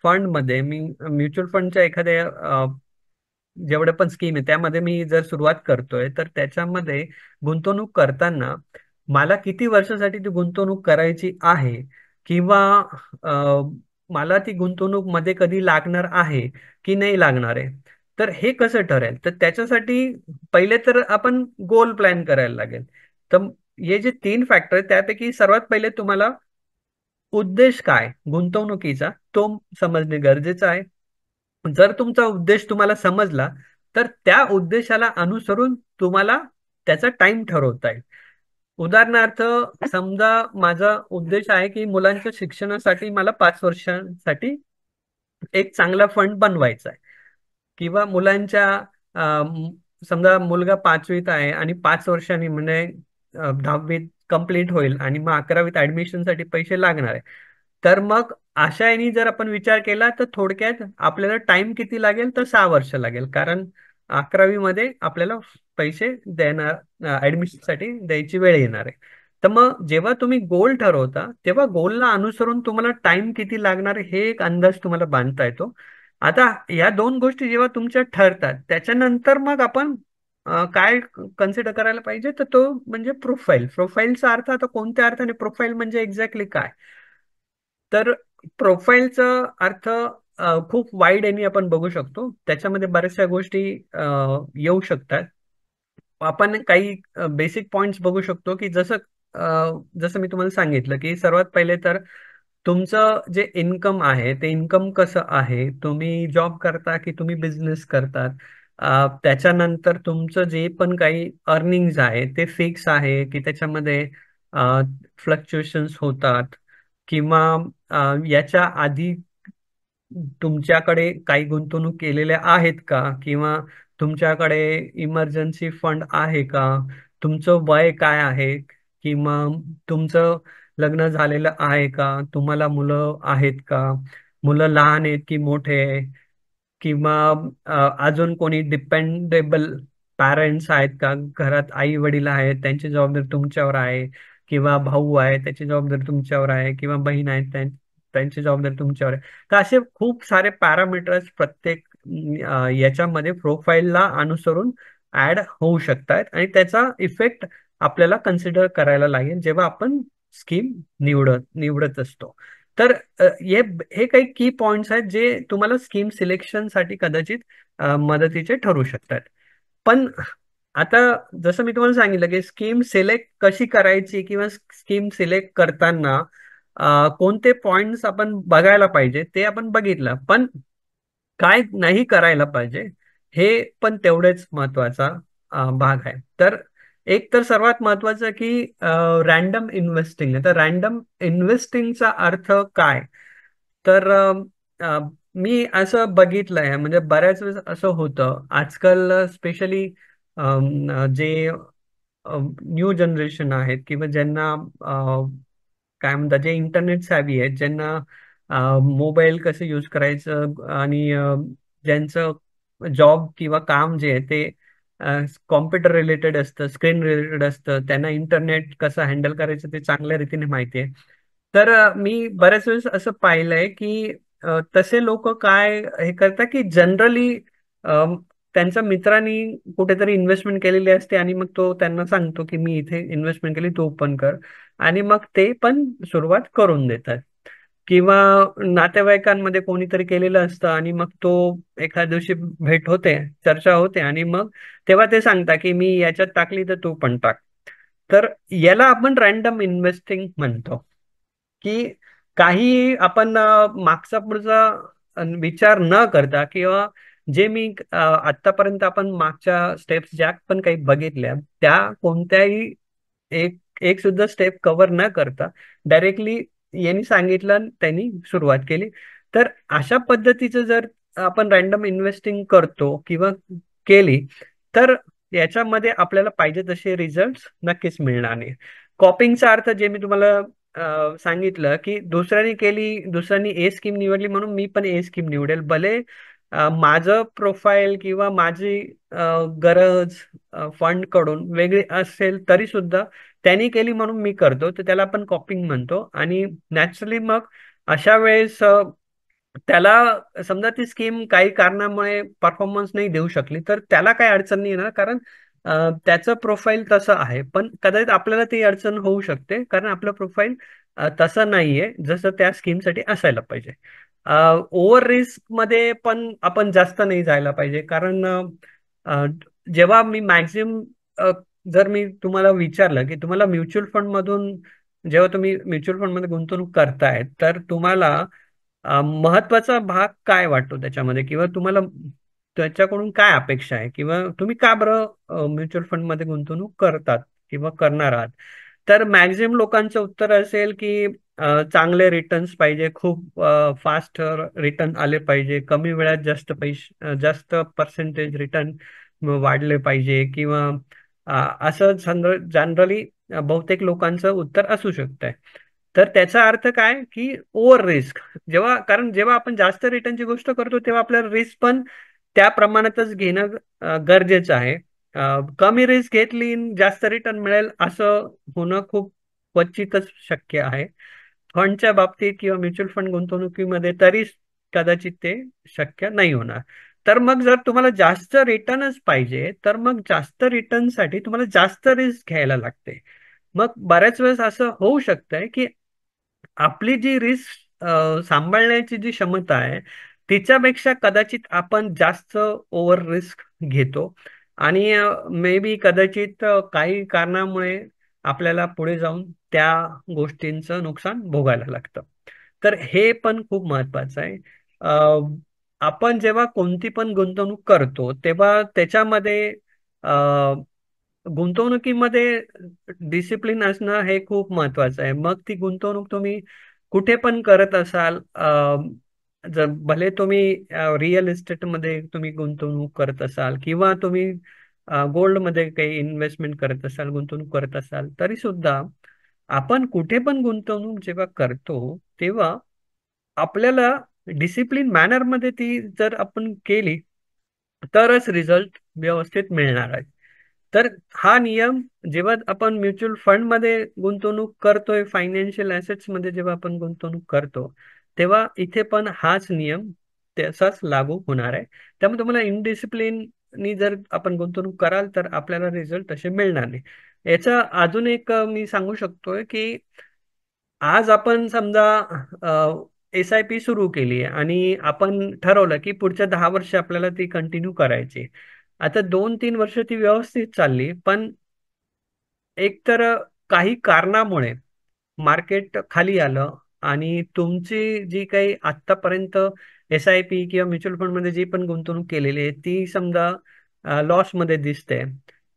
फंडमध्ये मी म्युच्युअल फंडच्या एखाद्या जेवढे पण स्कीम आहे त्यामध्ये मी जर सुरुवात करतोय, तर त्याच्यामध्ये गुंतवणूक करताना मला किती वर्षासाठी ती गुंतवणूक करायची आहे किंवा अ, मला ती गुंतवणूक मध्ये कधी लागणार आहे की नाही लागणार आहे, तर हे कसं ठरेल? तर त्याच्यासाठी पहिले तर आपण गोल प्लॅन करायला लागेल. तर हे जे 3 फॅक्टर आहेत त्यापैकी सर्वात पहिले तुम्हाला उद्देश काय गुंतवणुकीचा तो समजणे गरजेचं आहे. जर तुमचा उद्देश तुम्हाला समजला, तर त्या उद्देशाला अनुसरून तुम्हाला त्याचा टाइम ठरवता येईल. उदाहरणार्थ, समजा माझा उद्देश आहे की मुलांच्या शिक्षणासाठी मला 5 वर्षांसाठी एक चांगला फंड बनवायचा आहे किंवा मुलांच्या समजा मुलगा 5वीत आहे आणि 5 वर्षांनी म्हणजे 10वीत कंप्लीट होईल आणि मग 11वीत ऍडमिशन साठी पैसे लागणार आहे. तर मग अशा याने जर आपण विचार केला तर थोडक्यात आपल्याला टाइम किती लागेल? तर 6 वर्ष लागेल, कारण 11वी मध्ये आपल्याला पैसे देणार ऍडमिशन साठी द्यायची वेळ येणार आहे. तर मग जेव्हा तुम्ही गोल ठरवता तेव्हा गोलला अनुसरून तुम्हाला टाइम किती लागणार हे एक अंदाज तुम्हाला बांधता येतो. आता या 2 गोष्टी जेव्हा तुमच्या ठरतात त्याच्यानंतर मग आपण काय कन्सिडर करायला पाहिजे, तर तो म्हणजे प्रोफाईलचा अर्थ. आता कोणत्या अर्थाने प्रोफाईल म्हणजे एक्झॅक्टली काय? तर प्रोफाईलचा अर्थ खूप वाईड यांनी आपण बघू शकतो, त्याच्यामध्ये बऱ्याचशा गोष्टी येऊ शकतात. आपण काही बेसिक पॉइंट्स बघू शकतो की जसं मी तुम्हाला सांगितलं की सर्वात पहिले तर तुमचं जे इन्कम आहे ते इन्कम कसं आहे, तुम्ही जॉब करता की तुम्ही बिझनेस करतात. त्याच्यानंतर तुमचं जे पण काही अर्निंग्स आहे ते फिक्स आहे की त्याच्यामध्ये फ्लक्च्युएशन्स होतात किंवा याच्या आधी तुमच्याकडे काही गुंतवणूक केलेल्या आहेत का किंवा तुमच्याकडे इमर्जन्सी फंड आहे का, तुमचं वय काय आहे किंवा तुमचं लग्न झालेलं आहे का, तुम्हाला मुलं आहेत का, मुलं लहान आहेत की मोठे आहे, किंवा अजून कोणी डिपेंडेबल पॅरेंट्स आहेत का, घरात आई वडील आहेत त्यांची जबाबदारी तुमच्यावर आहे, किंवा भाऊ आहे त्याची जबाबदारी तुमच्यावर आहे, किंवा बहीण आहे त्यांची जबाबदारी तुमच्यावर आहे. तर असे खूप सारे पॅरामीटर्स प्रत्येक याच्यामध्ये प्रोफाईलला अनुसरून ऍड होऊ शकतात आणि त्याचा इफेक्ट आपल्याला कन्सिडर करायला लागेल जेव्हा आपण स्कीम निवडत असतो. तर हे काही की पॉइंट्स आहेत जे तुम्हाला स्कीम सिलेक्शनसाठी कदाचित मदतीचे ठरू शकतात. पण आता जसं मी तुम्हाला सांगितलं की स्कीम सिलेक्ट कशी करायची किंवा स्कीम सिलेक्ट करताना कोणते पॉइंट्स आपण बघायला पाहिजे ते आपण बघितलं, पण काय नाही करायला पाहिजे हे पण तेवढेच महत्वाचा भाग आहे. तर एक तर सर्वात महत्वाचं की रॅन्डम इन्व्हेस्टिंग. तर रॅन्डम इन्व्हेस्टिंगचा अर्थ काय? तर अ, मी असं बघितलंय, म्हणजे बऱ्याच वेळेस असं होतं आजकाल, स्पेशली जे न्यू जनरेशन आहेत किंवा ज्यांना काय म्हणतात, जे इंटरनेट सॅव्ही आहेत, ज्यांना मोबाईल कसं यूज करायचं आणि ज्यांचं जॉब किंवा काम जे आहे ते कॉम्प्युटर रिलेटेड असतं, स्क्रीन रिलेटेड असतं, त्यांना इंटरनेट कसं हँडल करायचं ते चांगल्या रीतीने माहिती आहे. तर मी बऱ्याच वेळेस असं पाहिलंय की तसे लोक काय हे करतात की जनरली त्यांच्या मित्रांनी कुठेतरी इन्व्हेस्टमेंट केलेली असते आणि मग तो त्यांना सांगतो की मी इथे इन्व्हेस्टमेंट केली, तू पण कर. आणि मग ते पण सुरुवात करून देतात. किंवा नातेवाईकांमध्ये कोणीतरी केलेलं असतं आणि मग तो एखाद्या दिवशी भेट होते, चर्चा होते आणि मग तेव्हा ते सांगता की मी याच्यात टाकली तर तू पण टाक. तर याला आपण रॅन्डम इन्व्हेस्टिंग म्हणतो. की काही आपण मागचा पुढचा विचार न करता किंवा जे मी आतापर्यंत आपण मागच्या स्टेप्स ज्या पण काही बघितल्या त्या कोणत्याही एक एक सुद्धा स्टेप कव्हर न करता डायरेक्टली यांनी सांगितलं आणि त्यांनी सुरुवात केली. तर अशा पद्धतीचं जर आपण रॅन्डम इन्व्हेस्टिंग करतो किंवा केली तर याच्यामध्ये आपल्याला पाहिजे तसे रिझल्ट नक्कीच मिळणार नाही. कॉपिंगचा अर्थ जे मी तुम्हाला सांगितलं की दुसऱ्यांनी ए स्कीम निवडली म्हणून मी पण ए स्कीम निवडेल, भले माझं प्रोफाईल किंवा माझी गरज फंड कडून वेगळी असेल तरी सुद्धा त्यांनी केली म्हणून मी करतो, तर त्याला आपण कॉपिंग म्हणतो. आणि नॅचरली मग अशा वेळेस त्याला समजा ती स्कीम काही कारणामुळे परफॉर्मन्स नाही देऊ शकली तर त्याला काही अडचण नाही येणार, कारण त्याचं प्रोफाईल तसं आहे. पण कदाचित आपल्याला ती अडचण होऊ शकते कारण आपलं प्रोफाईल तसं नाहीये जसं त्या स्कीमसाठी असायला पाहिजे. ओव्हर रिस्क मध्ये पण आपण जास्त नाही जायला पाहिजे, कारण अ, जेव्हा मी मॅक्झिमम जर मी तुम्हाला विचारलं की तुम्हाला म्युच्युअल फंड मधून, जेव्हा तुम्ही म्युच्युअल फंड मध्ये गुंतवणूक करताय तर तुम्हाला महत्वाचा भाग काय वाटतो त्याच्यामध्ये, किंवा तुम्हाला त्याच्याकडून काय अपेक्षा आहे, किंवा तुम्ही का बरं म्युच्युअल फंड मध्ये गुंतवणूक करतात किंवा करणार आहात? तर मॅक्झिमम लोकांचं उत्तर असेल की चांगले रिटर्न्स पाहिजे, खूप फास्ट रिटर्न आले पाहिजे, कमी वेळात जास्त पैसे, जास्त पर्सेंटेज रिटर्न वाढले पाहिजे, किंवा असं जनरली बहुतेक लोकांचं उत्तर असू शकतंय. तर त्याचा अर्थ काय की ओव्हर रिस्क. कारण जेव्हा आपण जास्त रिटर्नची गोष्ट करतो तेव्हा आपल्याला रिस्क पण त्या प्रमाणातच घेणं गरजेचं आहे. कमी रिस्क घेतली आणि जास्त रिटर्न मिळेल असं होणं खूप क्वचितच शक्य आहे. फंडच्या बाबतीत किंवा म्युच्युअल फंड गुंतवणुकीमध्ये तरी कदाचित ते शक्य नाही होणार. तर मग जर तुम्हाला जास्त रिटर्नच पाहिजे तर मग जास्त रिटर्नसाठी तुम्हाला जास्त रिस्क घ्यायला लागते. मग बऱ्याच वेळेस असं होऊ शकतंय की आपली जी रिस्क सांभाळण्याची जी क्षमता आहे तिच्यापेक्षा कदाचित आपण जास्त ओव्हर रिस्क घेतो आणि मे बी कदाचित काही कारणामुळे आपल्याला पुढे जाऊन त्या गोष्टींचं नुकसान भोगायला लागतं. तर हे पण खूप महत्वाचं आहे. आपण जेव्हा कोणती पण गुंतवणूक करतो तेव्हा त्याच्यामध्ये गुंतवणुकीमध्ये डिसिप्लिन असणं हे खूप महत्वाचं आहे. मग ती गुंतवणूक तुम्ही कुठे पण करत असाल, जर भले तुम्ही रिअल इस्टेटमध्ये तुम्ही गुंतवणूक करत असाल किंवा तुम्ही गोल्डमध्ये काही इन्व्हेस्टमेंट करत असाल, गुंतवणूक करत असाल, तरी सुद्धा आपण कुठे पण गुंतवणूक जेव्हा करतो तेव्हा आपल्याला डिसिप्लिन मॅनरमध्ये ती जर आपण केली तरच रिझल्ट व्यवस्थित मिळणार आहे. तर हा नियम जेव्हा आपण म्युच्युअल फंड मध्ये गुंतवणूक करतोय, फायनान्शियल ऍसेट्स मध्ये जेव्हा आपण गुंतवणूक करतो, तेव्हा इथे पण हाच नियम तसाच लागू होणार आहे. त्यामुळे तुम्हाला इनडिसिप्लिननी जर आपण गुंतवणूक कराल तर आपल्याला रिझल्ट तसे मिळणार नाही. याचा अजून एक मी सांगू शकतोय की आज आपण समजा SIP सुरू केली आणि आपण ठरवलं की पुढच्या 10 वर्ष आपल्याला ती कंटिन्यू करायची. आता 2-3 वर्ष ती व्यवस्थित चालली, पण एकतर काही कारणामुळे मार्केट खाली आलं आणि तुमची जी काही आत्तापर्यंत SIP किंवा म्युच्युअल फंड मध्ये जी पण गुंतवणूक केलेली आहे ती समजा लॉस मध्ये दिसते,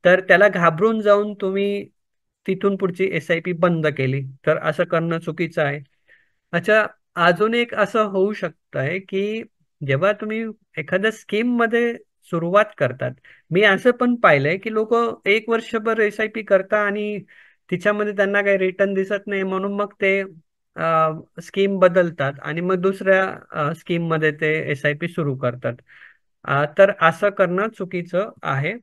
तर त्याला घाबरून जाऊन तुम्ही तिथून पुढची SIP बंद केली, तर असं करणं चुकीचं आहे. अच्छा, अजून एक असं होऊ शकतंय की जेव्हा तुम्ही एखाद्या स्कीम मध्ये सुरुवात करतात, मी असं पण पाहिलंय की लोक 1 वर्षभर SIP करतात आणि तिच्यामध्ये त्यांना काही रिटर्न दिसत नाही म्हणून मग ते स्कीम बदलतात आणि मग दुसऱ्या स्कीम मध्ये ते SIP सुरू करतात. तर असं करणं चुकीचं आहे.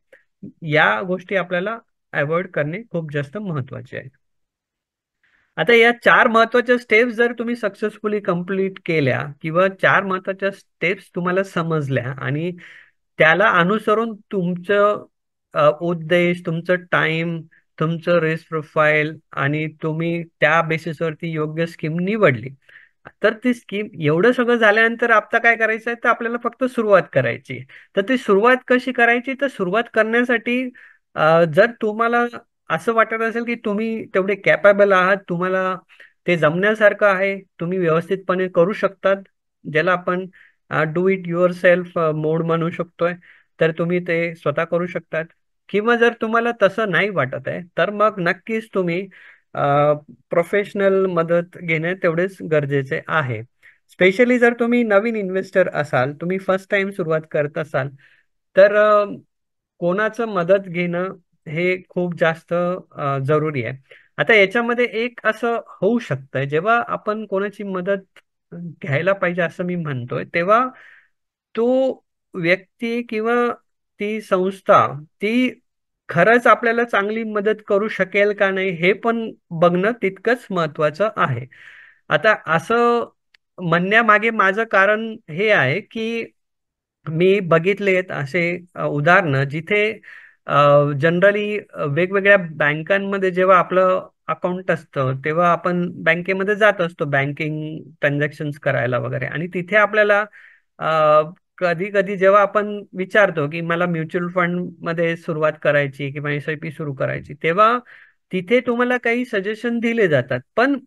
या गोष्टी आपल्याला अवॉइड करणे खूप जास्त महत्वाचे आहे. आता या 4 महत्वाच्या स्टेप्स जर तुम्ही सक्सेसफुली कंप्लीट केल्या किंवा 4 महत्वाच्या स्टेप्स तुम्हाला समजल्या आणि त्याला अनुसरून तुमचं उद्देश, तुमचं टाइम, तुमचं रिस्क प्रोफाईल आणि तुम्ही त्या बेसिसवरती योग्य स्कीम निवडली, तर ती स्कीम एवढं सगळं झाल्यानंतर आता काय करायचं आहे, तर आपल्याला फक्त सुरुवात करायची. तर ती सुरुवात कशी करायची, तर सुरुवात करण्यासाठी जर तुम्हाला असं वाटत असेल की तुम्ही तेवढे कॅपेबल आहात, तुम्हाला ते जमण्यासारखं आहे, तुम्ही व्यवस्थितपणे करू शकतात, ज्याला आपण डू इट युअर सेल्फ मोड म्हणू शकतोय, तर तुम्ही ते स्वतः करू शकतात. किंवा जर तुम्हाला तसं नाही वाटत आहे, तर मग नक्कीच तुम्ही प्रोफेशनल मदत घेणे तेवढेच गरजेचे आहे. स्पेशली जर तुम्ही नवीन इन्व्हेस्टर असाल, तुम्ही फर्स्ट टाइम सुरुवात करत असाल, तर कोणाचं मदत घेणं हे खूप जास्त जरुरी आहे. आता याच्यामध्ये एक असं होऊ शकतं, जेव्हा आपण कोणाची मदत घ्यायला पाहिजे असं मी म्हणतोय, तेव्हा तो व्यक्ती किंवा ती संस्था ती खरंच आपल्याला चांगली मदत करू शकेल का नाही हे पण बघणं तितकंच महत्वाचं आहे. आता असं म्हणण्यामागे माझं कारण हे आहे की मी बघितलेत असे उदाहरणं जिथे जनरली वेगवेगळ्या बँकांमध्ये जेव्हा आपलं अकाउंट असतं तेव्हा आपण बँकेमध्ये जात असतो बँकिंग ट्रान्झॅक्शन्स करायला वगैरे, आणि तिथे आपल्याला कधी कधी जेव्हा आपण विचारतो की मला म्युच्युअल फंड मध्ये सुरुवात करायची किंवा SIP सुरू करायची, तेव्हा तिथे तुम्हाला काही सजेशन दिले जातात, पण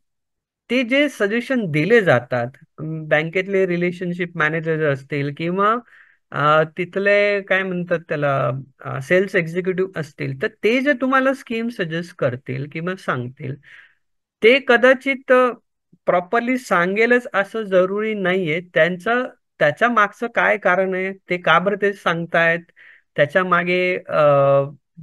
ते जे सजेशन दिले जातात बँकेतले रिलेशनशिप मॅनेजर असतील किंवा तिथले काय म्हणतात त्याला सेल्स एक्झिक्युटिव्ह असतील, तर ते जे तुम्हाला स्कीम सजेस्ट करतील किंवा सांगतील ते कदाचित प्रॉपरली सांगेलच असं जरुरी नाहीये. त्याच्या मागचं काय कारण आहे, ते का बरं ते सांगतायत, त्याच्या मागे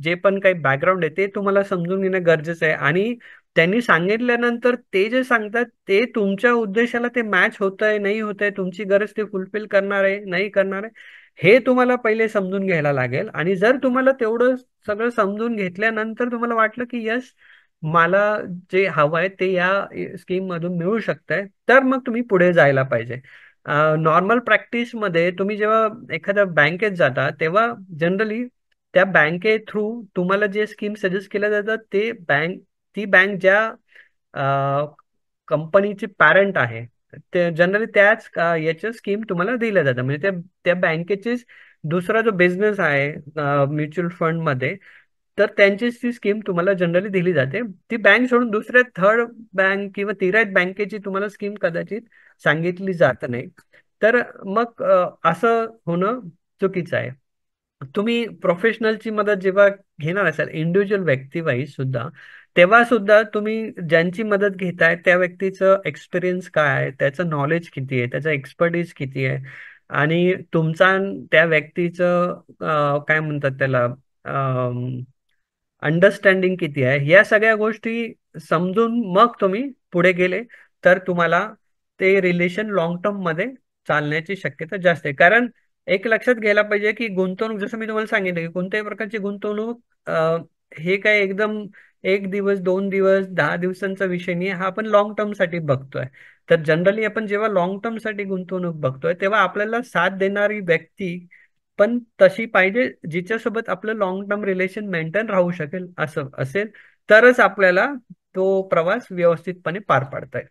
जे पण काही बॅकग्राऊंड आहे ते तुम्हाला समजून घेणं गरजेचं आहे. आणि त्यांनी सांगितल्यानंतर ते जे सांगतात ते तुमच्या उद्देशाला ते मॅच होतंय नाही होतंय, तुमची गरज ते फुलफिल करणार आहे नाही करणार आहे, हे तुम्हाला पहिले समजून घ्यायला लागेल. आणि जर तुम्हाला तेवढं सगळं समजून घेतल्यानंतर तुम्हाला वाटलं की यस, मला जे हवं आहे ते या स्कीम मधून मिळू शकतंय, तर मग तुम्ही पुढे जायला पाहिजे. नॉर्मल प्रॅक्टिस मध्ये तुम्ही जेव्हा एखाद्या बँकेत जाता तेव्हा जनरली त्या बँके थ्रू तुम्हाला जे स्कीम सजेस्ट केल्या जातात ते ती बँक ज्या कंपनीची पॅरेंट आहे ते जनरली त्याच याच्या स्कीम तुम्हाला दिल्या जातात. म्हणजे त्या त्या बँकेचीच दुसरा जो बिझनेस आहे म्युच्युअल फंड मध्ये, तर त्यांचीच ती स्कीम तुम्हाला जनरली दिली जाते. ती बँक सोडून दुसऱ्या थर्ड बँक किंवा तिसऱ्या बँकेची तुम्हाला स्कीम कदाचित सांगितली जात नाही. तर मग असं होणं चुकीचं आहे. तुम्ही प्रोफेशनलची मदत जेव्हा घेणार असाल इंडिव्हिज्युअल व्यक्ती वाईज सुद्धा, तेव्हा सुद्धा तुम्ही ज्यांची मदत घेताय त्या व्यक्तीचं एक्सपिरियन्स काय आहे, त्याचं नॉलेज किती आहे, त्याचा एक्सपर्टीज किती आहे, आणि तुमचा त्या व्यक्तीचं काय म्हणतात त्याला अंडरस्टँडिंग किती आहे, या सगळ्या गोष्टी समजून मग तुम्ही पुढे गेले तर तुम्हाला ते रिलेशन लॉंग टर्म मध्ये चालण्याची शक्यता जास्त आहे. कारण एक लक्षात घ्यायला पाहिजे की गुंतवणूक, जसं मी तुम्हाला सांगितलं की कोणत्याही प्रकारची गुंतवणूक हे काय एकदम 1 दिवस 2 दिवस 10 दिवसांचा विषय नाही, हा आपण लॉंग टर्म साठी बघतोय. तर जनरली आपण जेव्हा लॉंग टर्म साठी गुंतवणूक बघतोय तेव्हा आपल्याला साथ देणारी व्यक्ती पण तशी पाहिजे, जिच्यासोबत आपलं लॉंग टर्म रिलेशन मेंटेन राहू शकेल असं असेल, तरच आपल्याला तो प्रवास व्यवस्थितपणे पार पाडता येईल.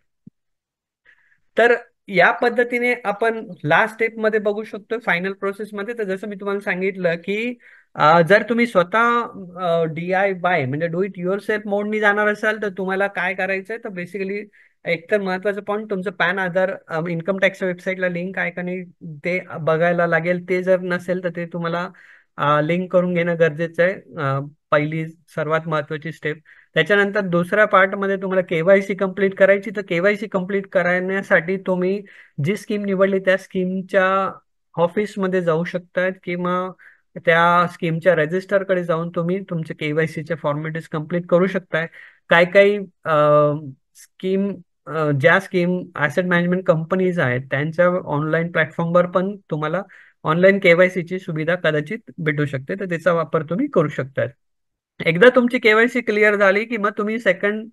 तर या पद्धतीने आपण लास्ट स्टेप मध्ये बघू शकतो फायनल प्रोसेस मध्ये. तर जसं मी तुम्हाला सांगितलं की जर तुम्ही स्वतः DIY म्हणजे डू इट युअर सेल्फ मोडनी जाणार असाल तर तुम्हाला काय करायचंय, तर बेसिकली एकतर महत्वाचं पॉईंट तुमचं पॅन आधार इन्कम टॅक्सच्या वेबसाईटला लिंक आहे का नाही ते बघायला लागेल. ते जर नसेल तर ते तुम्हाला लिंक करून घेणं गरजेचं आहे. पहिली सर्वात महत्वाची स्टेप. त्याच्यानंतर दुसऱ्या पार्टमध्ये तुम्हाला केवायसी कंप्लीट करायची. तर केवायसी कंप्लीट करण्यासाठी तुम्ही जी स्कीम निवडली त्या स्कीमच्या ऑफिसमध्ये जाऊ शकतात किंवा त्या स्कीमच्या रजिस्टरकडे जाऊन तुम्ही तुमचे केवायसीचे फॉर्मॅलिटीज कंप्लीट करू शकताय. काही काही स्कीम ज्या स्कीम ऍसेट मॅनेजमेंट कंपनीज आहेत त्यांच्या ऑनलाईन प्लॅटफॉर्मवर पण तुम्हाला ऑनलाईन केवायसीची सुविधा कदाचित भेटू शकते, तर त्याचा वापर तुम्ही करू शकता. एकदा तुमची केवायसी क्लिअर झाली की मग तुम्ही सेकंड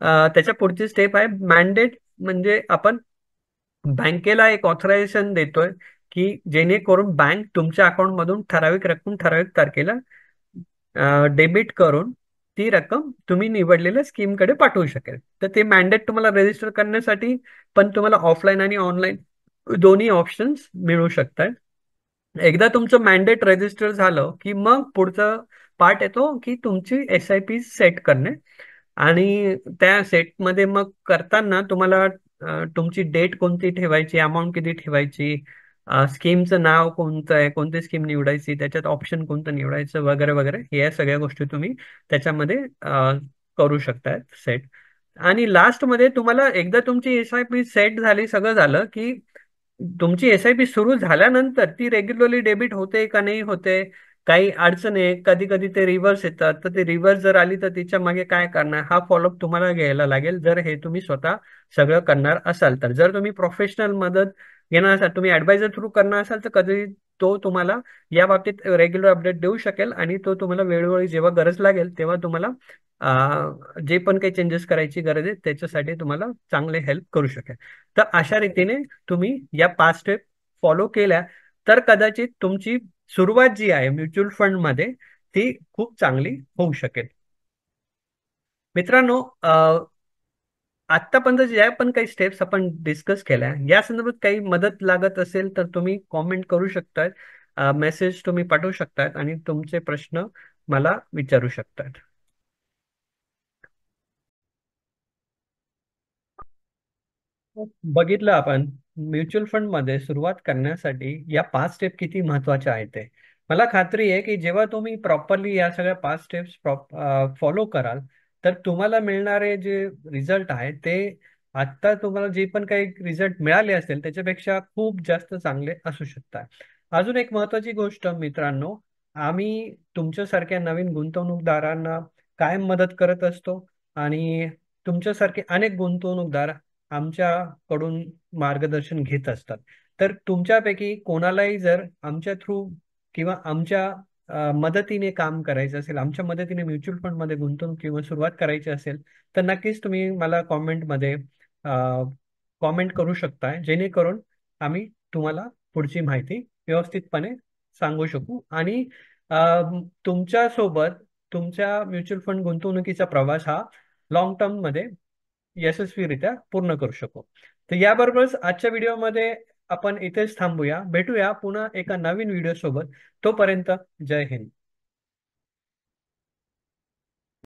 त्याच्या पुढची स्टेप आहे मॅन्डेट. म्हणजे आपण बँकेला एक ऑथरायझेशन देतोय की जेणेकरून बँक तुमच्या अकाउंट मधून ठराविक रक्कम ठराविक तारखेला डेबिट करून ती रक्कम तुम्ही निवडलेल्या स्कीमकडे पाठवू शकेल. तर ते मॅन्डेट तुम्हाला रजिस्टर करण्यासाठी पण तुम्हाला ऑफलाईन आणि ऑनलाईन दोन्ही ऑप्शन्स मिळू शकतात. एकदा तुमचं मॅन्डेट रजिस्टर झालं की मग पुढचं पार्ट येतो की तुमची SIP सेट करणे. आणि त्या सेटमध्ये मग करताना तुम्हाला तुमची डेट कोणती ठेवायची, अमाऊंट किती ठेवायची, स्कीमचं नाव कोणतं आहे, कोणती स्कीम निवडायची, त्याच्यात ऑप्शन कोणतं निवडायचं वगैरे वगैरे, या सगळ्या गोष्टी तुम्ही त्याच्यामध्ये करू शकताय सेट. आणि लास्टमध्ये तुम्हाला एकदा तुमची SIP सेट झाली, सगळं झालं की तुमची SIP सुरू झाल्यानंतर ती रेग्युलरली डेबिट होते का नाही होते, काही अडचण आहे, कधी कधी ते रिव्हर्स येतात, तर ते रिव्हर्स जर आली तर तिच्या मागे काय करणार हा फॉलोअप तुम्हाला घ्यायला लागेल, जर हे तुम्ही स्वतः सगळं करणार असाल तर. जर तुम्ही प्रोफेशनल मदत घेणार असाल, तुम्ही ऍडवायझर थ्रू करणार असाल, तर कधी तो तुम्हाला या बाबतीत रेग्युलर अपडेट देऊ शकेल आणि तो तुम्हाला वेळोवेळी जेव्हा गरज लागेल तेव्हा तुम्हाला जे पण काही चेंजेस करायची गरज आहे त्याच्यासाठी तुम्हाला चांगले हेल्प करू शकेल. तर अशा रीतीने तुम्ही या 5 स्टेप फॉलो केल्या तर कदाचित तुमची सुरुवात जी आहे म्युच्युअल फंड मध्ये ती खूप चांगली होऊ शकेल. मित्रांनो, आतापर्यंत ज्या पण काही स्टेप्स आपण डिस्कस केल्या या संदर्भात काही मदत लागत असेल तर तुम्ही कॉमेंट करू शकताय, मेसेज तुम्ही पाठवू शकतायत आणि तुमचे प्रश्न मला विचारू शकतात. बघितलं आपण म्युच्युअल फंड मध्ये सुरुवात करण्यासाठी या 5 स्टेप किती महत्वाच्या आहेत ते. मला खात्री आहे की जेव्हा तुम्ही प्रॉपरली या सगळ्या 5 स्टेप्स फॉलो कराल तर तुम्हाला मिळणारे जे रिझल्ट आहेत ते आता तुम्हाला जे पण काही रिझल्ट मिळाले असेल त्याच्यापेक्षा खूप जास्त चांगले असू शकतात. अजून एक महत्वाची गोष्ट मित्रांनो, आम्ही तुमच्यासारख्या नवीन गुंतवणूकदारांना कायम मदत करत असतो आणि तुमच्यासारखे अनेक गुंतवणूकदार आमच्याकडून मार्गदर्शन घेत असतात. तर तुमच्यापैकी कोणालाही जर आमच्या थ्रू किंवा आमच्या मदतीने काम करायचं असेल, आमच्या मदतीने म्युच्युअल फंड मध्ये गुंतवणूक किंवा सुरुवात करायची असेल तर नक्कीच तुम्ही मला कॉमेंटमध्ये कॉमेंट करू शकताय, जेणेकरून आम्ही तुम्हाला पुढची माहिती व्यवस्थितपणे सांगू शकू आणि तुमच्या सोबत तुमच्या म्युच्युअल फंड गुंतवणुकीचा प्रवास हा लॉंग टर्म मध्ये यशस्वीरित्या पूर्ण करू शकू. तर याबरोबरच आजच्या व्हिडिओमध्ये आपण इथेच थांबूया. भेटूया पुन्हा एका नवीन व्हिडिओ सोबत. तोपर्यंत जय हिंद.